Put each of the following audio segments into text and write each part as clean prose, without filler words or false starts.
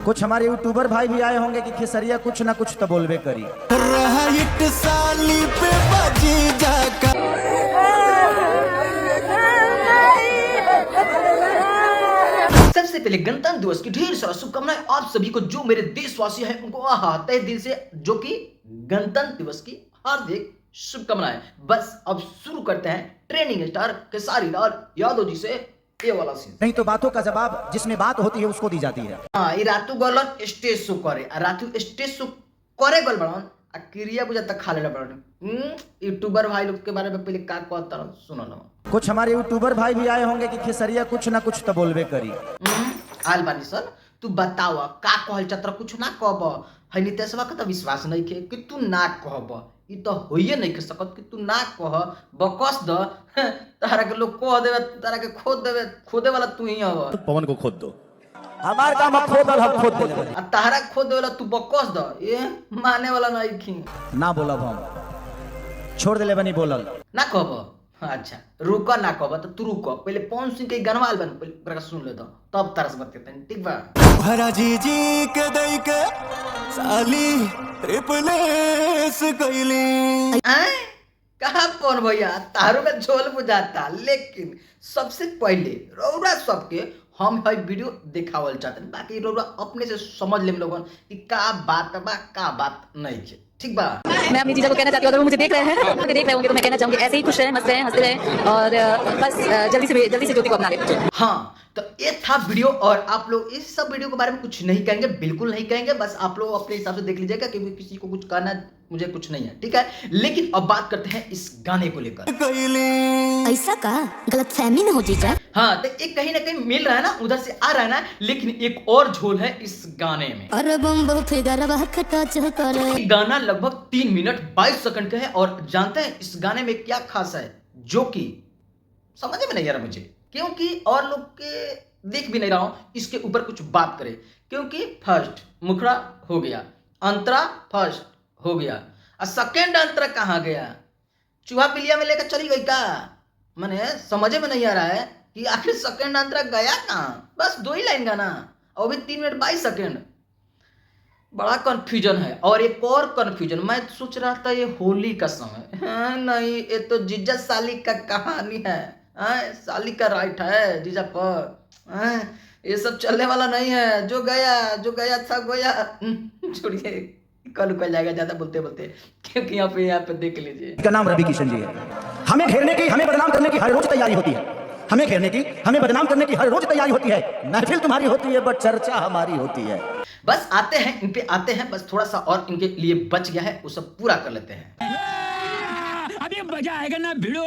कुछ हमारे यूट्यूबर भाई भी आए होंगे कि खेसरिया कुछ ना कुछ तो बोलबे करी। साली पे बाजी जाका। सबसे पहले गणतंत्र दिवस की ढेर सारा शुभकामनाएं आप सभी को, जो मेरे देशवासी हैं उनको तहे दिल से, जो कि गणतंत्र दिवस की हार्दिक शुभकामनाएं। बस अब शुरू करते हैं ट्रेनिंग स्टार खेसारी लाल यादव जी से ये वाला सीन। नहीं तो बातों का जवाब जिसमें बात होती है उसको दी जाती है। हाँ, ये रातू गलन स्टेज शो करे, रातू स्टेज शो करे गल बड़न आ क्रिया बुझा तक खा लेला बड़न। यूट्यूबर भाई लोग के बारे में पहले का कहता सुनो ना। कुछ हमारे यूट्यूबर भाई भी आए होंगे कि खेसरिया कुछ ना कुछ तो बोलबे करी। आल बानी सर, तू बताव का कहल चतर कुछ ना कहब। है नितेशवा का तो विश्वास नहीं के कि तू ना कहब, ई तो होइए नहीं कर सकत कि तू ना कह। बकस द तारा के लोग कह देवे, तारा के खोद देवे, खोदे वाला तू ही हव। पवन को खोद दो। हमार काम है खोदल, हम खोद देले। आ तारा खोद देवे वाला तू बकस द, ये माने वाला नहीं खी। ना बोलब, हम छोड़ देले बनी बोलल ना कहब। अच्छा रुक ना कहब तो तू रुक, पहले पवन सिंह के गाना आल बन, पहले ओकरा सुन ले दो तब तारा से बात करते हैं, ठीक बा? भरा जी के दई के साली रिप्लेस कइली। कहा कौन भैया तारों का झोल बुझाता, लेकिन सबसे पहले रौरा सबके हम है वीडियो दिखावल चाहते हैं, बाकी रौरा अपने से समझ ले लोगन कि का बात बा का बात नहीं है, ठीक बा? मैं अपनी चीज़ों को कहना चाहती हूँ, अगर वो मुझे देख रहे हैं, मुझे देख रहे होंगे तो मैं कहना चाहूँगी ऐसे ही खुश रहें, मस्त रहें, हंसते रहें और बस जल्दी से ज्योति को अपना लें। हाँ, तो ये था वीडियो और आप लोग इस सब वीडियो के बारे में कुछ नहीं कहेंगे, बिल्कुल नहीं कहेंगे, बस आप लोग अपने हिसाब से देख लीजिएगा, क्योंकि किसी को कुछ कहना मुझे कुछ नहीं है, ठीक है? लेकिन अब बात करते हैं इस गाने को लेकर। ऐसा का गलतफहमी न हो जीजा। हाँ, तो एक कहीं ना कहीं मिल रहा है ना, उधर से आ रहा है ना, लेकिन एक और झोल है इस गाने में। अरे बम बहुत ये गाना लगभग 3 मिनट 22 सेकंड का है और जानते हैं इस गाने में क्या खास है, जो कि समझ में नहीं आ रहा मुझे, क्योंकि और लोग के देख भी नहीं रहा हूं इसके ऊपर कुछ बात करें, क्योंकि फर्स्ट मुखड़ा हो गया, अंतरा फर्स्ट हो गया और सेकेंड अंतरा कहाँ गया? चूहा पिलिया में लेकर चली गई का? मैंने समझ में नहीं आ रहा है कि आखिर सेकेंड अंतरा गया कहाँ? बस 2 ही लाइन गाना और भी 3 मिनट 22 सेकेंड। बड़ा कंफ्यूजन है। और एक और कंफ्यूजन, मैं सोच रहा था ये होली का समय है, नहीं ये तो जीजा साली का कहानी है, साली का राइट है जीजा पर, ये सब चलने वाला नहीं है। जो गया था गया, छोड़िए कल जाएगा ज्यादा बोलते बोलते, क्योंकि यहाँ पे देख लीजिए। इसका नाम रवि किशन जी है। हमें घेरने की, हमें बदनाम करने की हर रोज तैयारी होती है। हमें घेरने की, हमें बदनाम करने की हर रोज तैयारी होती है। महफिल तुम्हारी होती है बट चर्चा हमारी होती है। बस आते हैं इन पे आते हैं, बस थोड़ा सा और इनके लिए बच गया है, वो सब पूरा कर लेते हैं। अभी मजा आएगा ना भिड़ो।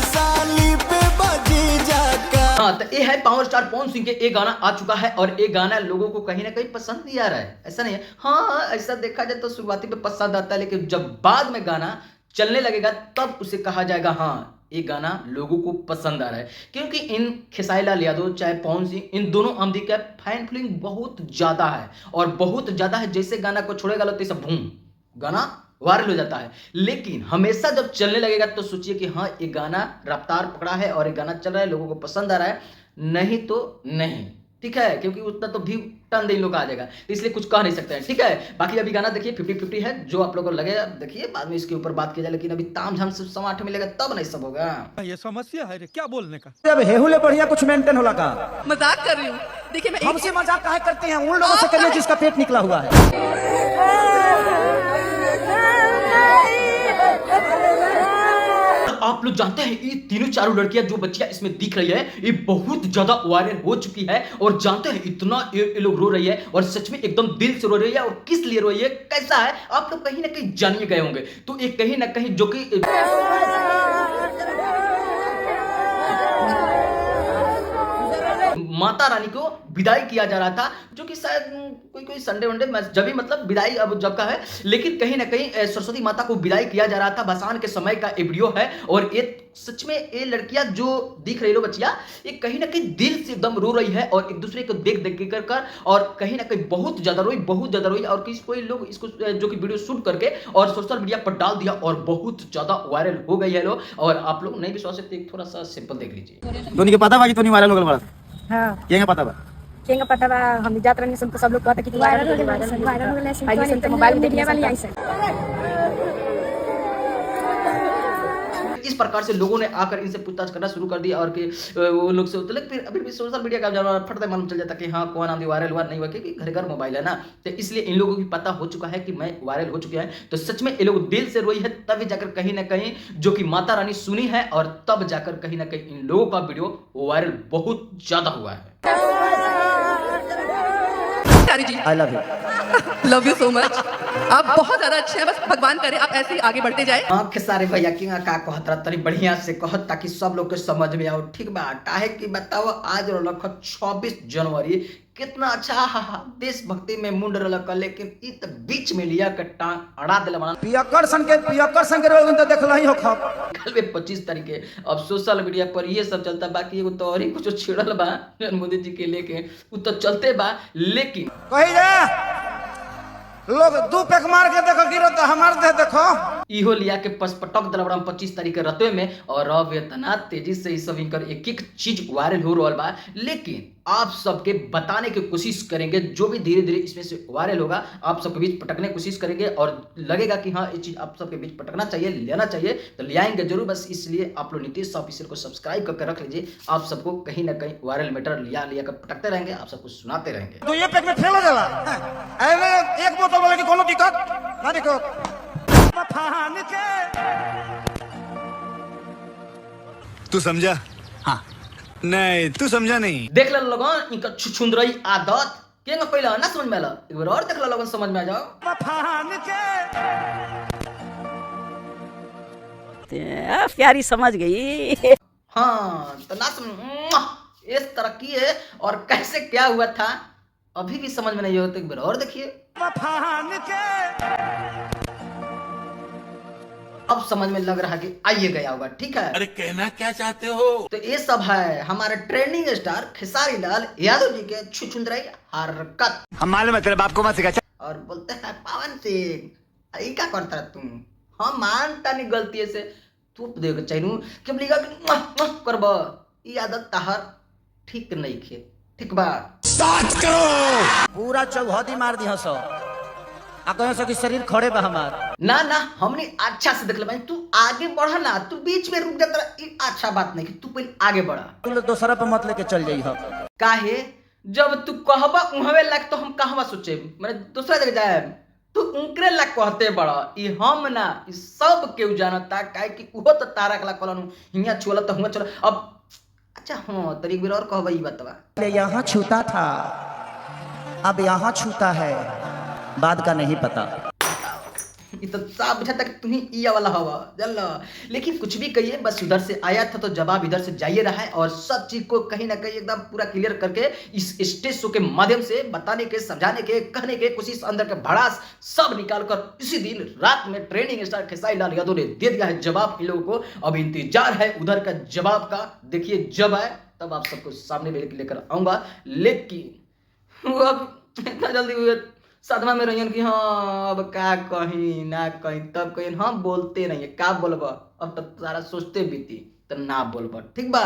साली पे बाजी जाका। हाँ, तो ये है पावर स्टार पवन सिंह के एक गाना आ चुका है और एक गाना लोगों को कहीं ना कहीं पसंद भी आ रहा है, ऐसा नहीं है। हाँ, ऐसा देखा जाए तो शुरुआती पे पसंद आता है, लेकिन जब बाद में गाना चलने लगेगा तब उसे कहा जाएगा हाँ ये गाना लोगों को पसंद आ रहा है, क्योंकि इन खेसारी लाल यादव चाहे पवन सिंह, इन दोनों आमदी का फैन फॉलोइंग बहुत ज्यादा है और बहुत ज्यादा है। जैसे गाना को छोड़ेगा तो सब बूम गाना वायरल हो जाता है, लेकिन हमेशा जब चलने लगेगा तो सोचिए कि हाँ ये गाना रफ्तार पकड़ा है और ये गाना चल रहा है, लोगों को पसंद आ रहा है, नहीं तो नहीं, ठीक है? क्योंकि उतना तो भी टन दिन लोग आ जाएगा, इसलिए कुछ कह नहीं सकते हैं, ठीक है? बाकी अभी गाना देखिए 50-50 है, जो आप लोगों को लगेगा देखिए, बाद में इसके ऊपर बात किया जाए, लेकिन अभी ताम झाम से समाट मिलेगा तब नहीं सब होगा। ये समस्या है रे, क्या बोलने का? अब हेहुले बढ़िया कुछ मेंटेन होला का? मजाक कर रही हूँ, देखिए मैं हमसे मजाक काहे करते हैं? उन लोगों से करिए जिसका पेट निकला हुआ है। आप लोग जानते हैं ये तीनों चारों लड़कियां जो बच्चियां इसमें दिख रही है, ये बहुत ज्यादा वायरल हो चुकी है और जानते हैं इतना ये लोग रो रही है और सच में एकदम दिल से रो रही है। और किस लिए रो रही है, कैसा है, आप लोग कहीं ना कहीं जानिए गए होंगे। तो ये कहीं ना कहीं जो कि माता रानी को विदाई किया जा रहा था, जो कि शायद कोई संडे वनडे जब भी मतलब विदाई अब जब का है, लेकिन कहीं ना कहीं सरस्वती माता को विदाई किया जा रहा था, भसान के समय का ये वीडियो है। और ये सच में ये लड़कियां जो दिख रही लो बच्चियां, ये कहीं ना कहीं दिल से एकदम रो रही है और एक दूसरे को देख देख कर और कहीं ना कहीं बहुत ज्यादा रोई और कोई लोग इसको जो कि वीडियो शूट करके और सोशल मीडिया पर डाल दिया और बहुत ज्यादा वायरल हो गई है लोग। और आप लोग नहीं विश्वास सकते, थोड़ा सा सिंपल देख लीजिए। तो नहीं पता बाकी तो नहीं वायरल हो गया बड़ा। हाँ क्या पता बा? केंगा पता बा हम जात रहनी सुन तो सब लोग कहता कि तू वायरल हो गया आई सुन तो मोबाइल में देख लिया वाली इस प्रकार से लोगों ने आकर इनसे पूछताछ करना शुरू कर दिया और कि वो लोग से होते फिर अभी भी सोशल मीडिया का जब फटते मालूम चल जाता कि हाँ कौन आदमी वायरल हुआ नहीं हुआ, क्योंकि घर घर मोबाइल है ना, तो इसलिए इन लोगों को पता हो चुका है कि मैं वायरल हो चुका है। तो सच में ये लोग दिल से रोई है, तभी जाकर कहीं ना कहीं जो कि माता रानी सुनी है और तब जाकर कहीं ना कहीं इन लोगों का वीडियो वायरल बहुत ज्यादा हुआ है। I love you. Love you so much. आप बहुत ज्यादा अच्छे हैं, बस भगवान करे आप ऐसे ही आगे बढ़ते जाए। आंख सारे भैया की का कहत रहा तरी बढ़िया से कहत ताकि सब लोग के समझ में आओ, ठीक बा। काहे कि बताओ आज रख 26 जनवरी कितना अच्छा देशभक्ति में मुंड रलक, लेकिन इ त बीच में लिया के टांग अड़ा देला बना पियक्कर सन के रोग तो देखला ही हो खब। कल में 25 तारीख के अब सोशल मीडिया पर ये सब चलता, बाकी एगो तो और ही कुछ छिड़ल बा मोदी जी के लेके उ तो चलते बा, लेकिन कही जा लोग दू पैक मार के देखो गिरत हमार दे देखो इहो लिया के पटक दिला बड़ा 25 तारीख के रतवे में। और अब इतना तेजी से सब इनकर एक एक चीज वायरल हो रहा बा, लेकिन आप सबके बताने की कोशिश करेंगे। जो भी धीरे धीरे इसमें से वायरल होगा आप सबके बीच पटकने की कोशिश करेंगे और लगेगा कि हाँ ये चीज आप सबके बीच पटकना चाहिए, लेना चाहिए, तो ले आएंगे जरूर। बस इसलिए आप लोग नीतीश ऑफिसर को सब्सक्राइब करके रख लीजिए, आप सबको कहीं ना कहीं वायरल मैटर लिया कर पटकते रहेंगे, आप सबको सुनाते रहेंगे। तो ये पैक में फेल हो जाला ऐसे एक बोतल वाले की कोनो दिक्कत ना दिक्कत मफान के। तू समझा? हाँ नहीं तू समझा नहीं। देख लो लोगन इनका छुछुंदरई आदत केंगा पहला ना समझ में आला, एक बार और देख लो लोगन समझ में आ जाओ। मफान के प्यारी समझ गई। हाँ तो ना समझ इस तरह की है और कैसे क्या हुआ था अभी भी समझ में नहीं होता, एक बार और देखिए। मफान के अब समझ में लग रहा है कि आइए गया होगा, ठीक है। अरे कहना क्या चाहते हो? तो ये सब है हमारे ट्रेंडिंग स्टार खेसारी लाल यादव जी के छुछुंदरई हरकत। हम मालूम है तेरे बाप को मत सिखा। और बोलते हैं पवन सिंह अरे क्या करता है तुम, हम मानता नहीं गलती से तू देख चाहिए कि लिखा करब ये आदत तहर ठीक नहीं खे, ठीक बा। पूरा चौहदी मार दी हंसो आ कहे सो कि शरीर खड़े बा हमार ना ना हमने अच्छा से देख ले, तू आगे बढ़ा ना, तू बीच में रुक जाता, अच्छा बात नहीं कि तू पहले आगे बढ़ा। तू दूसरा पे मत लेके चल जाई हो। काहे जब तू कहबा उहवे लाग तो हम कहवा सोचे, मैंने दूसरा जगह जाए तू उनकरे लाग कहते बड़ा, ई हम ना ई सब केहू जानता, काहे कि उहो तो तारा कला कलन हिया छोला तो हुआ चला। अब अच्छा हाँ तरीक बेर और कहबा ई बतवा यहाँ छूता था अब यहाँ छूता है, बाद का नहीं पता। ये तो साफ बुझाता कि तुम्ही ई वाला हवा जल, लेकिन कुछ भी कहिए बस उधर से आया था तो जवाब इधर से जाइए रहा है। और सब चीज को कहीं ना कहीं एकदम पूरा क्लियर करके इस स्टेज शो के माध्यम से बताने के, समझाने के, कहने के कोशिश, अंदर के भड़ास सब निकाल कर इसी दिन रात में ट्रेंडिंग स्टार खेसारी लाल यादव ने दे दिया है जवाब इन लोगों को। अब इंतजार है उधर का जवाब का, देखिए जब आए तब आप सबको सामने लेकर आऊंगा। लेकिन वो अब इतना जल्दी हुए साधना में रहियन कि हाँ अब क्या कहीं ना कहीं तब कहीं हाँ बोलते नहीं है, क्या बोलबा अब तब सारा सोचते बीती तो ना बोलबा, ठीक बा।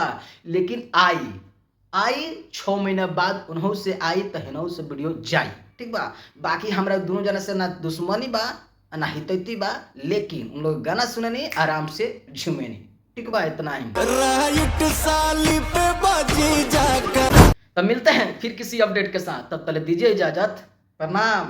लेकिन आई 6 महीना बाद उन्हों से आई तो हिनों से वीडियो जाई, ठीक बा। बाकी हमरा दोनों जना से ना दुश्मनी बा ना हितैती बा, लेकिन उन लोग गाना सुने नहीं आराम से झूमे नहीं, ठीक बा। इतना ही राइट साली पे बाजी जाकर। तो मिलते हैं फिर किसी अपडेट के साथ, तब तक दीजिए इजाजत, प्रणाम।